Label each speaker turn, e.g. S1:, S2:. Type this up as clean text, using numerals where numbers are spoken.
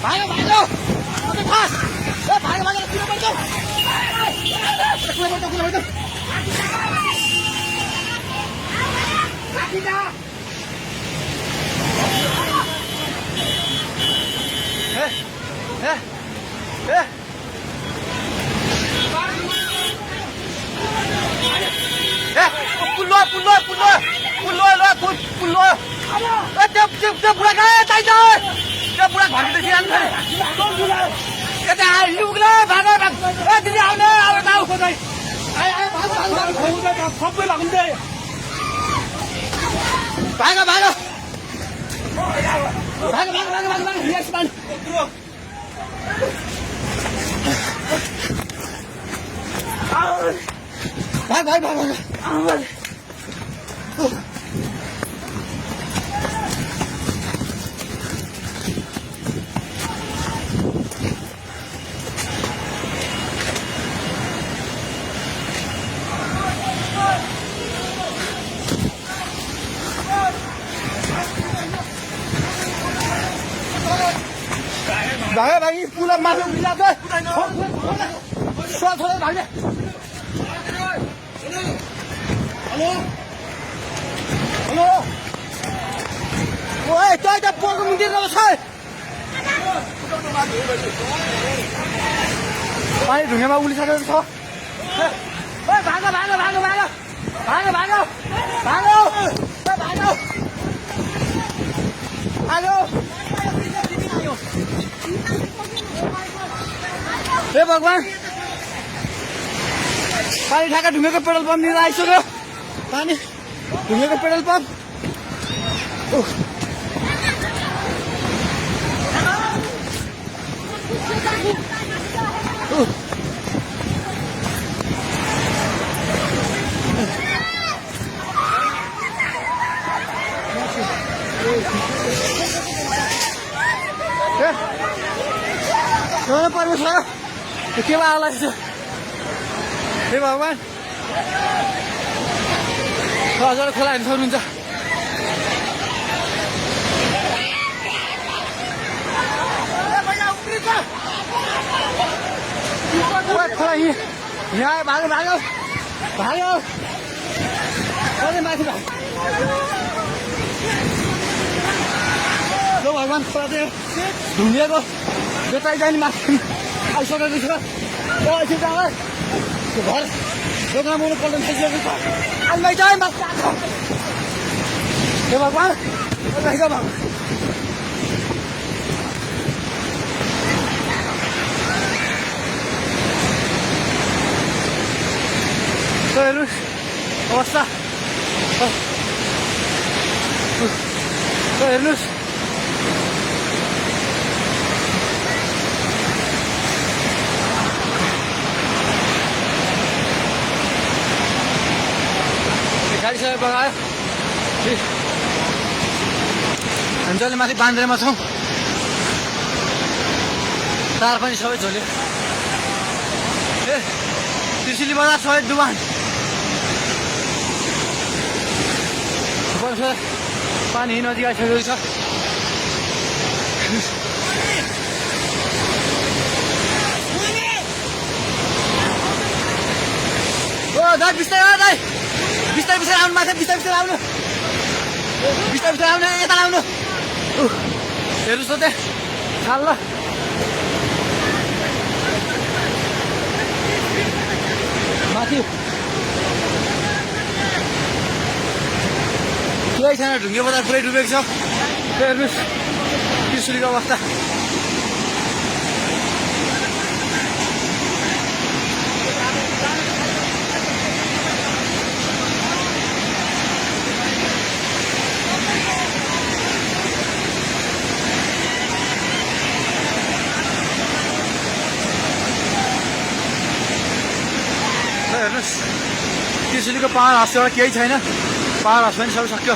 S1: भागो भागो अबे फास ए भागो भागो किन बड्छौ किन बड्छौ राखिदा ए पुल्लो त्यो बुढा कहाँ चाहिन्छ त्यो बुढा घरभित्र छिरान्छ यता लुग्ला भाग ए दिदी आउने अब गाउँ खोज्दै सबै भाग्दै भाग भाग भाग भाग भाग भाग भाग यस मान भाग भाग भाग भाग भागे भागी पुला माथि उभिला दे सो थोरै भागे हेलो हेलो ओए तै त पोको मुन्दिर न छ पानी ढुङ्गामा उलिसकेको छ ओए भाग भाग भाग भाग भाग भाग भाग ओए भाग हेलो हे भगवान पानी ठाका ढुङ्गेको पेट्रोल पम्प लिएर आइसक्यो पानी ढुङ्गेको पेट्रोल पम्प परमेश्वर के आला हे भगवान हजार खोला हेर्नु सक्नुहुन्छ खोला यहाँ भागो भागो भागो अझै माथि भागो भगवान खोला चाहिँ ढुङ्गिएको बेताइ जाने माथि आइसकेको छ एकछिन जाँदा घर दोकान मुनि पल्टन थालिसकेको छ आइमाइ चाहिँ माथि आएको हे भगवान भगवान हेर्नुहोस् अवस्था हेर्नुहोस् गाडी सबै बगायो हामी जहिले माथि बान्द्रेमा छौँ तार पनि सबै झोल्यो ए त्रिशुली बजार सबै डुबान पानी नजिक आइसकेको छ ओ दाइ बिस्तारै दाइ बिस्तारै बिस्तारै आउनु माथि बिस्तारै बिस्तारै आउनु बिस्तारै बिस्तारै आउनु यता आउनु हेर्नुहोस् त त्यहाँ खाल ल माथि केही छैन ढुङ्गे बजार पुरै डुबेको छ हेर्नुहोस् त्रिशुलीको अवस्था हेर्नुहोस् त्रिशुलीको पाहाड हाउसबाट केही छैन पाहाड हाउस पनि सबै सक्यो